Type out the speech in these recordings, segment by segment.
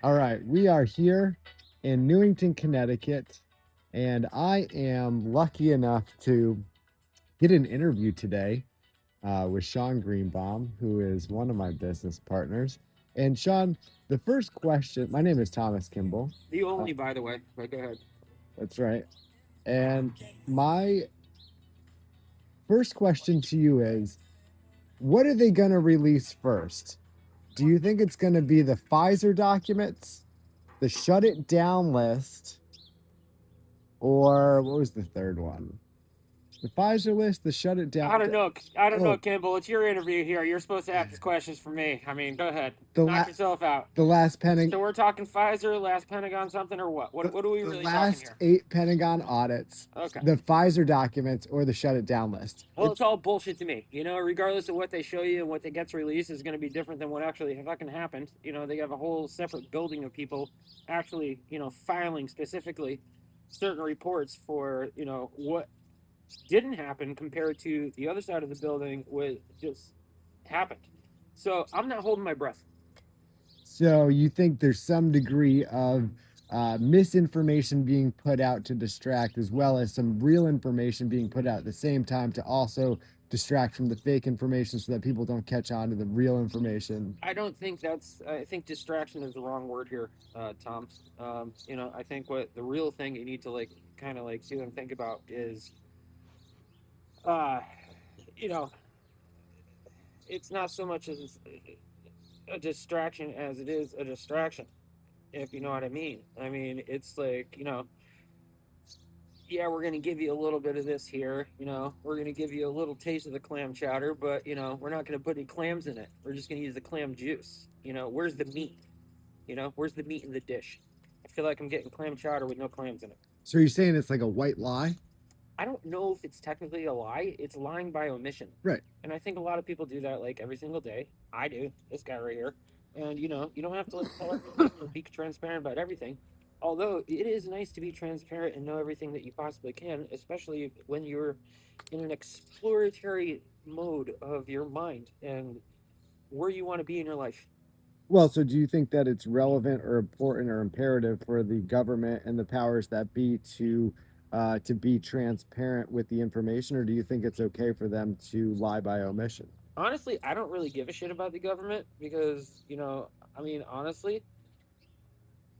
All right, we are here in Newington, Connecticut, and I am lucky enough to get an interview today with Sean Greenbaum, who is one of my business partners. And Sean, the first question, my name is Thomas Kimball. The Uh, only, by the way. But go ahead. that's right. And my first question to you is, what are they going to release first? Do you think it's going to be the Pfizer documents, the shut it down list, or what was the third one? The Pfizer list, the shut it down. I don't know. I don't know, Oh, Kimball. It's your interview here. You're supposed to ask these questions for me. I mean, go ahead. the Knock la- yourself out. the last Pentagon, So we're talking Pfizer, last Pentagon, something, or what? What are we the really talking last here? 8 Pentagon audits, Okay. the Pfizer documents, or the shut it down list. Well, it's all bullshit to me. Regardless of what they show you and what gets released is going to be different than what actually fucking happened. They have a whole separate building of people actually, filing specifically certain reports for, what didn't happen compared to the other side of the building, what just happened. So I'm not holding my breath. So you think there's some degree of misinformation being put out to distract, as well as some real information being put out at the same time to also distract from the fake information so that people don't catch on to the real information. I don't think that's. I think distraction is the wrong word here, Tom. I think what the real thing you need to kind of do and think about is, uh, you know, it's not so much as a distraction as it is a distraction. If you know what I mean. I mean, it's like yeah, we're gonna give you a little bit of this here. We're gonna give you a little taste of the clam chowder, but we're not gonna put any clams in it. We're just gonna use the clam juice. Where's the meat? Where's the meat in the dish? I feel like I'm getting clam chowder with no clams in it. So you're saying it's like a white lie? I don't know if it's technically a lie. It's lying by omission. Right. And I think a lot of people do that every single day. I do. This guy right here. And you don't have to tell everything or be transparent about everything. Although it is nice to be transparent and know everything that you possibly can, especially when you're in an exploratory mode of your mind and where you want to be in your life. Well, so do you think that it's relevant or important or imperative for the government and the powers that be to be transparent with the information, or do you think it's okay for them to lie by omission? Honestly, I don't really give a shit about the government because, honestly,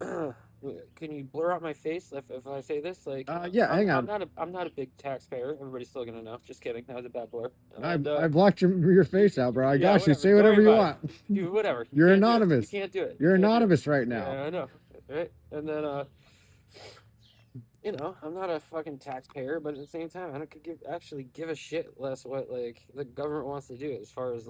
can you blur out my face if I say this? Like, Yeah, hang on. I'm not a big taxpayer. Everybody's still gonna know. Just kidding. That was a bad blur. I And I blocked your face out, bro. I yeah, got you. whatever. Say Don't worry whatever you about it. want. You whatever. You You're can't do it. You anonymous. can't do it. You You're can't do it. anonymous right now. Yeah, I know. Right. And then I'm not a fucking taxpayer, but at the same time, I don't actually give a shit less what the government wants to do as far as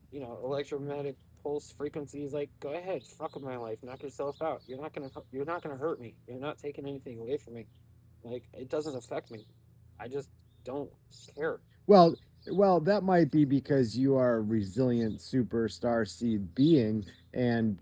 electromagnetic pulse frequencies. Like, go ahead, fuck with my life, knock yourself out. You're not gonna hurt me. You're not taking anything away from me. Like, it doesn't affect me. I just don't care. Well, well, that might be because you are a resilient superstar seed being, and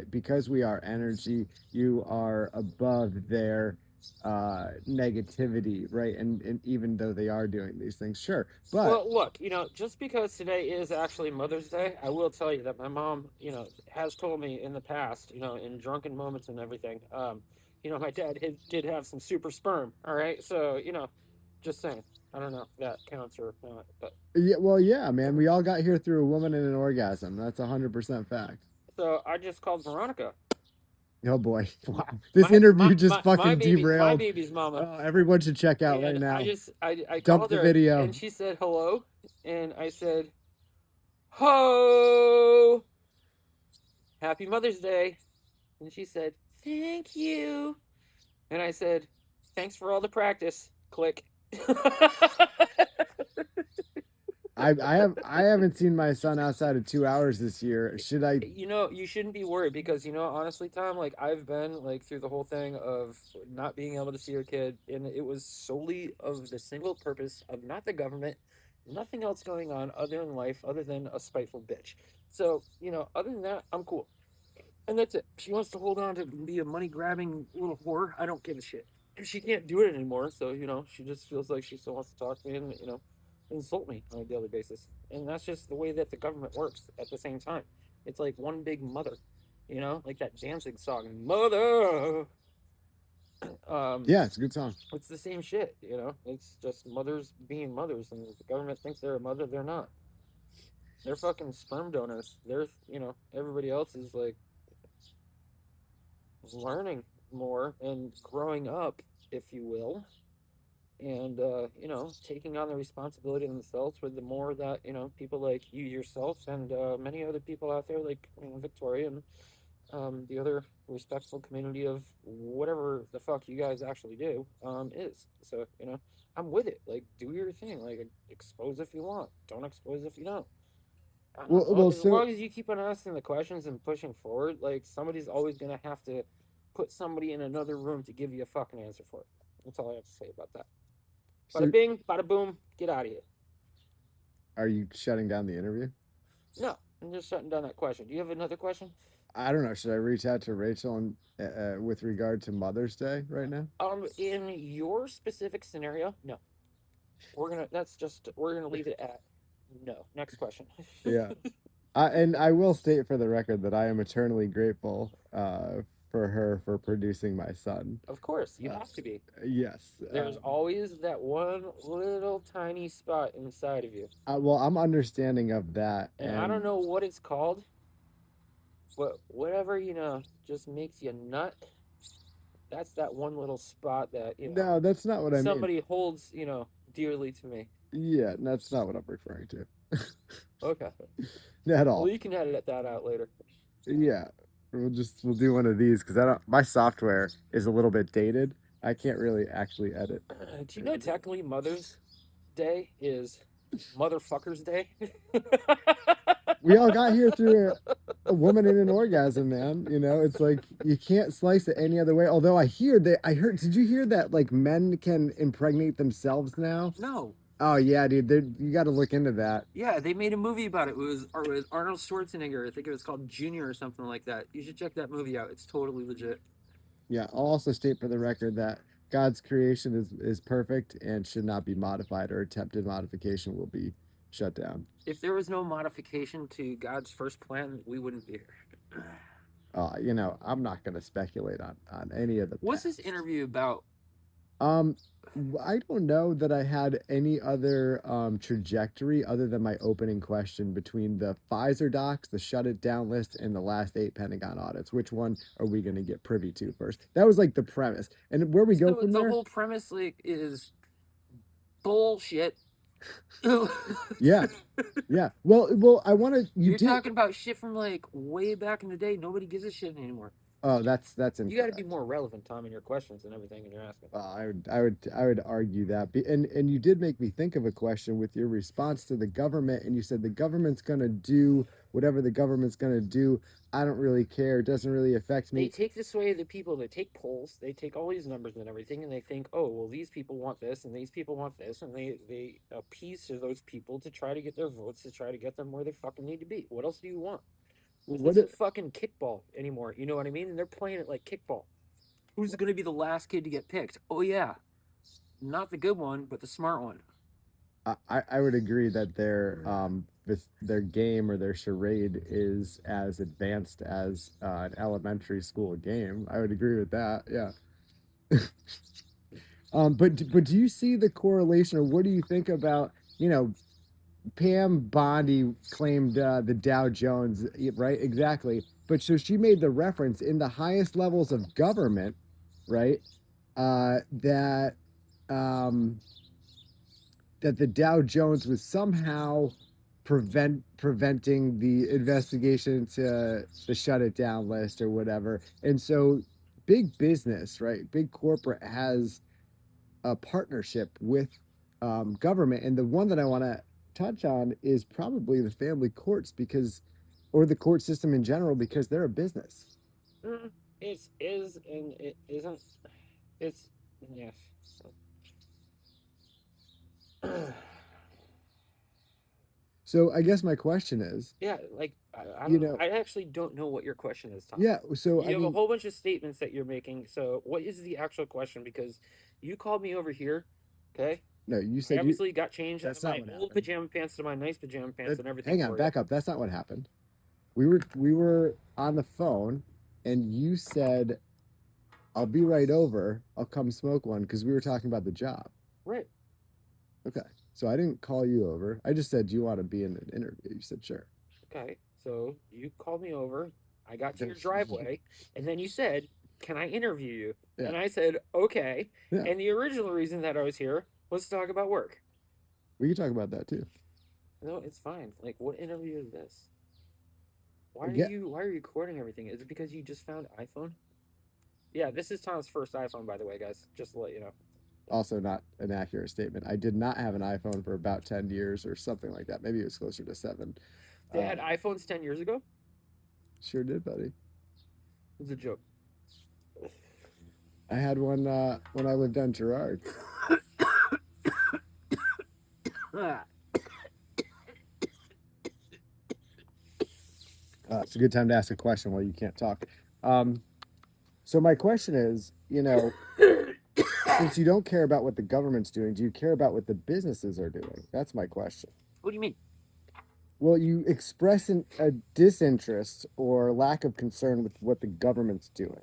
because we are energy, you are above their negativity, right? And even though they are doing these things, sure, but Well, look, just because today is actually Mother's Day, I will tell you that my mom, has told me in the past, in drunken moments and everything, my dad did have some super sperm. All right, so just saying. I don't know if that counts or not, but yeah, well, yeah, man, we all got here through a woman and an orgasm. That's 100% fact. so I just called Veronica, Oh boy, wow, this interview just my fucking derailed. baby's mama, Everyone should check out right and now. I Dump called the her, video. and she said hello, and I said ho, happy Mother's Day, and she said thank you, and I said thanks for all the practice. Click. I haven't seen my son outside of 2 hours this year. Should I? You shouldn't be worried because honestly, Tom, I've been through the whole thing of not being able to see your kid, and it was solely of the single purpose of not the government, nothing else going on other than life, other than a spiteful bitch. So other than that, I'm cool, and that's it. She wants to hold on to be a money grabbing little whore. I don't give a shit. She can't do it anymore, so she just feels like she still wants to talk to me and insult me on a daily basis. And that's just the way that the government works. At the same time, it's like one big mother. You know, like that Danzig song, Mother. Um, Yeah, it's a good song. it's the same shit, you know? It's just mothers being mothers, and the government thinks they're a mother, they're not. They're fucking sperm donors. They're, you know, everybody else is like learning more and growing up, if you will, and you know, taking on the responsibility themselves for the more that, you know, people like you yourself and many other people out there, like, you know, Victoria and the other respectful community of whatever the fuck you guys actually do is. So, you know, I'm with it. Like, do your thing. Like, expose if you want. Don't expose if you don't. Well, As so long as you keep on asking the questions and pushing forward, like, somebody's always gonna have to put somebody in another room to give you a fucking answer for it. That's all I have to say about that. Bada so bing, bada boom, get out of here. are you shutting down the interview? No, I'm just shutting down that question. Do you have another question? I don't know. Should I reach out to Rachel and with regard to Mother's Day right now? In your specific scenario, no. We're gonna leave it at no. Next question. Yeah. And I will state for the record that I am eternally grateful for her for producing my son. Of course, you Uh, have to be. yes. There's always that one little tiny spot inside of you. Well, I'm understanding of that, And I don't and know what it's called, but whatever, you know, just makes you nut. That's that one little spot that, you know, no, that's not what I mean. somebody holds, you know, dearly to me. Yeah, that's not what I'm referring to Okay. at Well, all. you can edit that out later. Yeah, we'll do one of these because I don't. My software is a little bit dated. I can't really actually edit. Do you know technically Mother's Day is Motherfucker's Day? We all got here through a woman in an orgasm, man. You know, it's like you can't slice it any other way. Although I heard, did you hear that like men can impregnate themselves now? No. Oh yeah, dude, you got to look into that. Yeah, they made a movie about it. It was Arnold Schwarzenegger. I think it was called Junior or something like that. You should check that movie out. It's totally legit. Yeah, I'll also state for the record that God's creation is perfect and should not be modified, or attempted modification will be shut down. If there was no modification to God's first plan, we wouldn't be here. You know, I'm not going to speculate on any of the What's this past. interview about? Um, I don't know that I had any other trajectory other than my opening question between the Pfizer docs, the shut it down list, and the last 8 Pentagon audits. Which one are we going to get privy to first? That was like the premise, and where we go So from the there. whole premise like is bullshit. Yeah, yeah. Well, I want to. You You're did. talking about shit from like way back in the day. Nobody gives a shit anymore. Oh, that's You got to be incorrect. more relevant, Tom, in your questions and everything you're asking. I would argue that. And you did make me think of a question with your response to the government, and you said the government's gonna do whatever the government's gonna do. I don't really care. It doesn't really affect They me. take this way the people that take polls, they take all these numbers and everything, and they think, oh, well, these people want this, and these people want this, and they appease to those people to try to get their votes, to try to get them where they fucking need to be. What else do you want? This What? isn't fucking kickball anymore. You know what I mean? And they're playing it like kickball. Who's going to be the last kid to get picked? Oh yeah, not the good one, but the smart one. I would agree that their game or their charade is as advanced as an elementary school game. I would agree with that. Yeah. But do you see the correlation, or what do you think about, you know, Pam Bondi claimed the Dow Jones, right? Exactly. But so she made the reference in the highest levels of government, right? That um, that the Dow Jones was somehow preventing the investigation to the shut it down list or whatever. And so big business, right? Big corporate has a partnership with government. And the one that I want to touch on is probably the family courts because, or the court system in general, because they're a business. It is and it isn't. It's yes. So I guess my question is, Yeah, like I you don't know. know, I actually don't know what your question is, Tom. yeah. So I You have a mean, whole bunch of statements that you're making. So what is the actual question? Because you called me over here, okay? no, you I said you. obviously got changed out That's of not my what old happened. pajama pants to my nice pajama pants and everything Hang on, for you. back up. That's not what happened. We were on the phone, and you said, "I'll be right over. I'll come smoke one," because we were talking about the job. Right. Okay, so I didn't call you over. I just said, "Do you want to be in an interview?" You said, "Sure." Okay. So you called me over. I got to your Yes. driveway, and then you said, "Can I interview you?" Yeah, And I said, "Okay." yeah. And the original reason that I was here was to talk about work. We can talk about that too. No, it's fine. Like, what interview is this? Yeah. Why are you recording everything? Is it because you just found iPhone? Yeah, this is Tom's first iPhone, by the way, guys. Just to let you know. Also, not an accurate statement. I did not have an iPhone for about 10 years or something like that. Maybe it was closer to 7. They had Um, iPhones 10 years ago. sure did, buddy. It's a joke. I had one when I lived on Girard. Ah, It's a good time to ask a question while you can't talk. Um, so my question is, since you don't care about what the government's doing, do you care about what the businesses are doing? That's my question. what do you mean? Well, you express a disinterest or lack of concern with what the government's doing.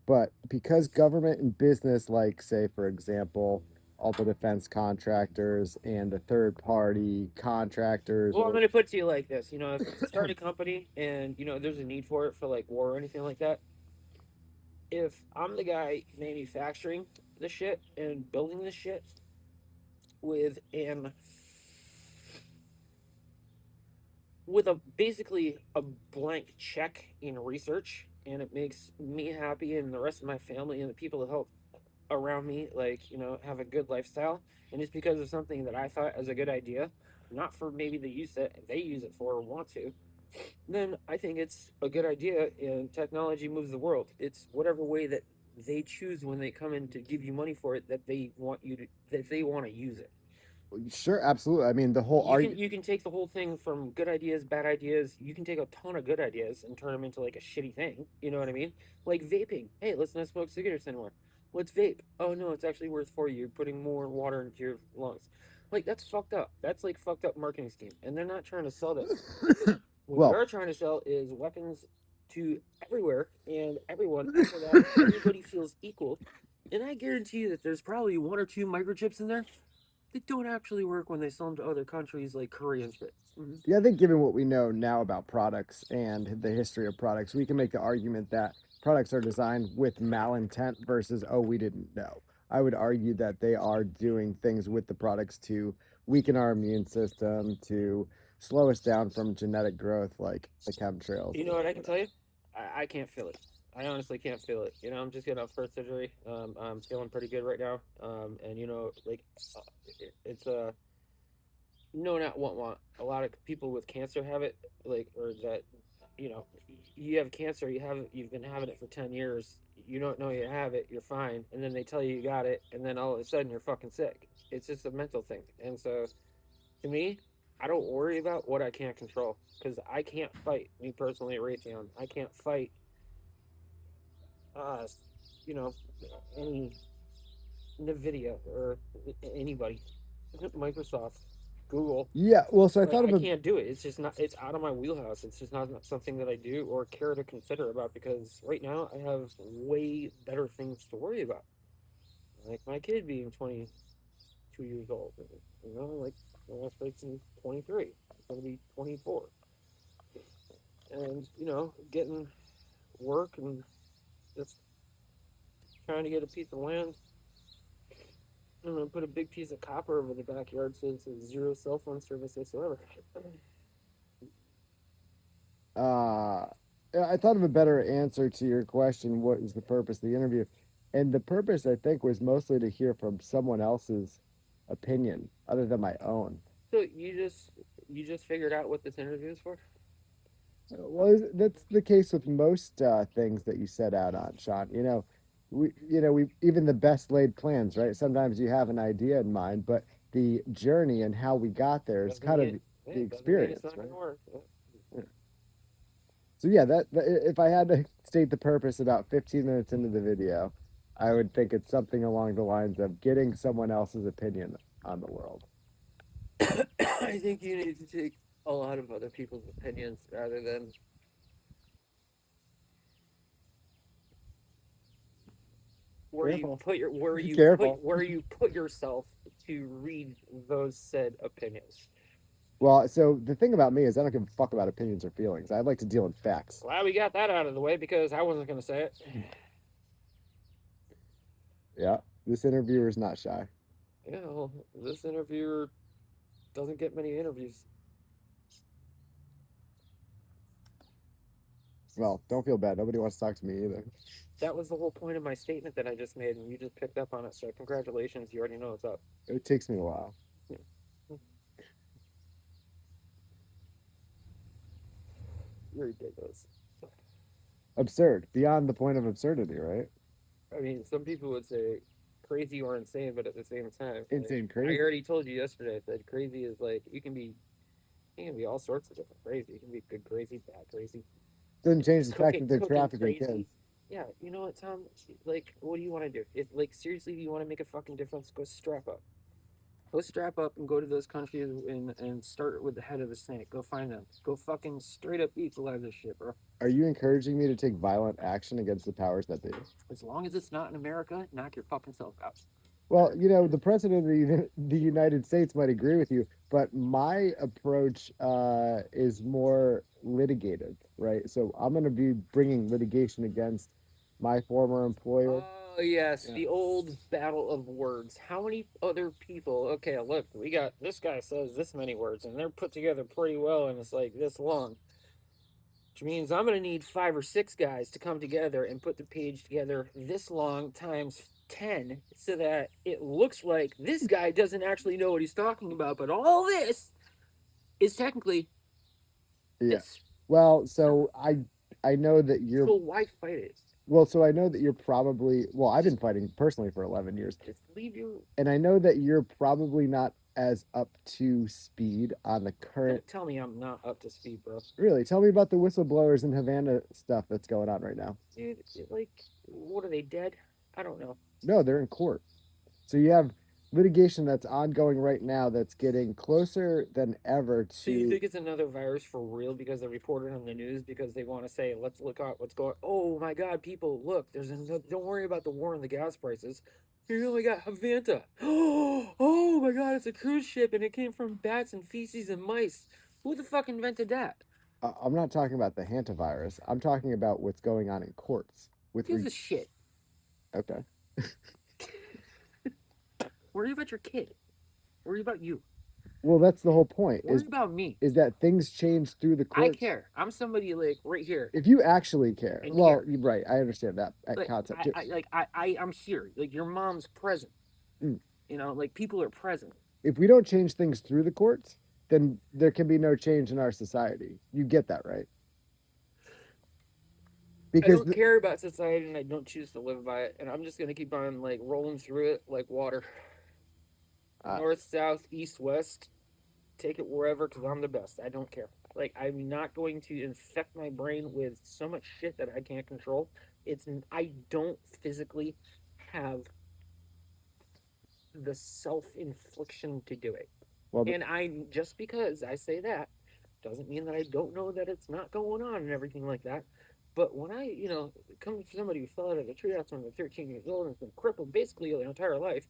But because government and business, like, say, for example, all the defense contractors and the third party contractors, Well, I'm or gonna put it to you like this. If you start a company and there's a need for it for like war or anything like that, if I'm the guy manufacturing the shit and building the shit with an with a basically a blank check in research, and it makes me happy and the rest of my family and the people that help around me, like, have a good lifestyle, and it's because of something that I thought as a good idea, not for maybe the use that they use it for or want to, then I think it's a good idea, and technology moves the world. It's whatever way that they choose when they come in to give you money for it, that they want to use it. sure, absolutely. I mean, the whole you can argument. you can take the whole thing from good ideas, bad ideas. You can take a ton of good ideas and turn them into like a shitty thing. You know what I mean? Like vaping. Hey, let's not smoke cigarettes anymore. Let's vape. Oh no, it's actually worse for you. You're putting more water into your lungs. Like that's fucked up. That's like fucked up marketing scheme. And they're not trying to sell that. What they Well, are trying to sell is weapons to everywhere and everyone, so that everybody feels equal. And I guarantee you that there's probably one or two microchips in there they don't actually work when they sell them to other countries like Korea and shit. yeah, I think given what we know now about products and the history of products, we can make the argument that products are designed with malintent versus, oh, we didn't know. I would argue that they are doing things with the products to weaken our immune system, to slow us down from genetic growth, like the chemtrails You and know what I can whatever. tell you? I can't feel it. I honestly can't feel it. I'm just getting off first surgery. I'm feeling pretty good right now. And like, it's no, not want. A lot of people with cancer have it, like, or that, you know, you have cancer, you've been having it for 10 years. You don't know you have it. You're fine, and then they tell you got it, and then all of a sudden you're fucking sick. It's just a mental thing, and so to me, I don't worry about what I can't control because I can't fight. Me personally, Raytheon, I can't fight. Uh, you know, any Nvidia or anybody, Microsoft, Google. Yeah, well, so I Like thought I of a can't do it. It's just not. It's out of my wheelhouse. It's just not something that I do or care to consider about because right now I have way better things to worry about. Like my kid being 22 years old. Like my last person's 23. It's gonna be 24. And getting work and just trying to get a piece of land. I'm gonna put a big piece of copper over the backyard so it's zero cell phone service whatsoever. uh I thought of a better answer to your question, what is the purpose of the interview? And the purpose, I think, was mostly to hear from someone else's opinion other than my own. So you just figured out what this interview is for? Well, that's the case with most things that you set out on, Sean. We even the best laid plans, right? Sometimes you have an idea in mind, but the journey and how we got there is Doesn't kind mean of the it doesn't mean it's experience, not right? gonna work. Yeah. So yeah, if I had to state the purpose about 15 minutes into the video, I would think it's something along the lines of getting someone else's opinion on the world. I think you need to take a lot of other people's opinions rather than where you Careful. put your Be careful. where you put yourself to read those said opinions. Well, so the thing about me is I don't give a fuck about opinions or feelings. I like to deal in facts. Glad we got that out of the way because I wasn't going to say it. Yeah, this interviewer is not shy. Yeah, well, this interviewer doesn't get many interviews. Well, don't feel bad. Nobody wants to talk to me either. That was the whole point of my statement that I just made, and you just picked up on it. So congratulations, you already know what's up. It takes me a while. You're ridiculous. Absurd. Beyond the point of absurdity, right? I mean, some people would say crazy or insane, but at the same time, Insane I crazy. already told you yesterday. I said crazy is like you can be all sorts of different crazy. You can be good crazy, bad crazy, Doesn't change the fact that they're cooking trafficking crazy. kids. Yeah, you know what, Tom? Like, what do you want to do? If like seriously, you want to make a fucking difference, go strap up. Go strap up and go to those countries and start with the head of the snake. Go find them. Go fucking straight up equalize this shit, bro. Are you encouraging me to take violent action against the powers that be? As long as it's not in America, knock your fucking self out. Well, you know, the president of the United States might agree with you, but my approach is more litigated, right? So I'm going to be bringing litigation against my former employer. Oh yes, Yeah. the old battle of words. How many other people? Okay, look, we got this guy says this many words, and they're put together pretty well, and it's like this long. Which means I'm gonna need 5 or 6 guys to come together and put the page together this long times 10, so that it looks like this guy doesn't actually know what he's talking about, but all this is technically Yeah. this. Well, so I know that you're So why fight it? well, so I know that you're probably well, I've been fighting personally for 11 years. Just leave your. And I know that you're probably not as up to speed on the current. Don't tell me I'm not up to speed, bro. Really, tell me about the whistleblowers and Havana stuff that's going on right now. Dude, like, what are they dead? I don't know. No, they're in court. So you have litigation that's ongoing right now that's getting closer than ever So you to. think it's another virus for real because they reported on the news because they want to say, let's look at what's going. Oh my God, people, look! There's another. Don't worry about the war and the gas prices. Here we got Havanta. Oh my God, it's a cruise ship and it came from bats and feces and mice. Who the fuck invented that? I'm not talking about the hantavirus. I'm talking about what's going on in courts with. Who gives a shit? Okay. Worry about your kid. Worry about you. Well, that's the whole point. Worry about me. Is that things change through the I courts? care. I'm somebody like right here. If you actually care, And well, here. you're right. I understand that Like, concept too. I'm here. Like your mom's present. Mm. You know, like people are present. If we don't change things through the courts, then there can be no change in our society. You get that, right? I Because don't care about society and I don't choose to live by it. And I'm just gonna keep on like rolling through it like water. North, south, east, west. Take it wherever because I'm the best. I don't care. Like I'm not going to infect my brain with so much shit that I can't control. I don't physically have the self-infliction to do it. well, And I just because I say that doesn't mean that I don't know that it's not going on and everything like that. But when I, come from somebody who fell out of a tree when they're 13 years old and has been crippled basically their entire life,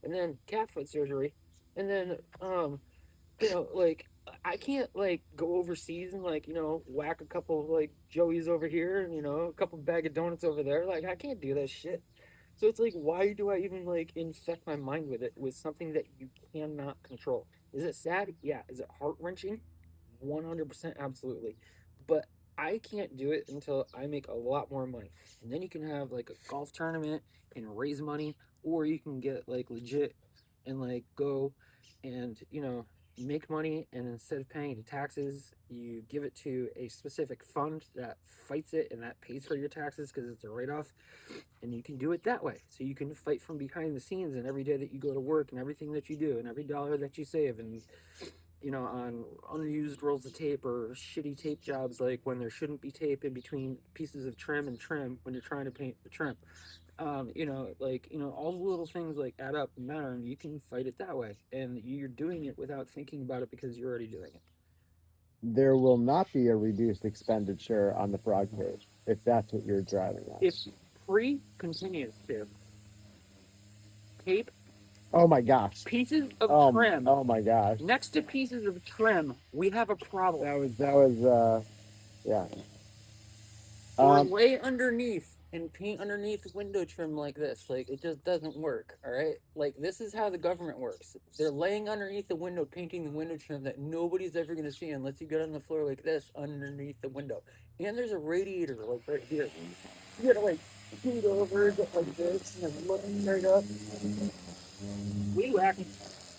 and then cat foot surgery, and then like I can't like go overseas and like whack a couple like Joeys over here and a couple bag of donuts over there. Like I can't do that shit. So it's like, why do I even like infect my mind with it with something that you cannot control? Is it sad? Yeah. Is it heart wrenching? 100% absolutely. But I can't do it until I make a lot more money. And then you can have like a golf tournament and raise money, or you can get like legit and like go and, make money. And instead of paying the taxes, you give it to a specific fund that fights it and that pays for your taxes because it's a write off. And you can do it that way. So you can fight from behind the scenes and every day that you go to work and everything that you do and every dollar that you save and on unused rolls of tape or shitty tape jobs, like when there shouldn't be tape in between pieces of trim and trim when you're trying to paint the trim. All the little things like add up and matter, and you can fight it that way. And you're doing it without thinking about it because you're already doing it. there will not be a reduced expenditure on the frog page if that's what you're driving at. If free continues to, tape Oh my gosh. pieces of trim Oh my gosh. next to pieces of trim, we have a problem. That was yeah. Or lay underneath and paint underneath window trim like this. Like, it just doesn't work. All right. Like, this is how the government works. They're laying underneath the window, painting the window trim that nobody's ever going to see unless you get on the floor like this underneath the window. And there's a radiator like right here. You gotta like scoot over like this and look straight up. We lack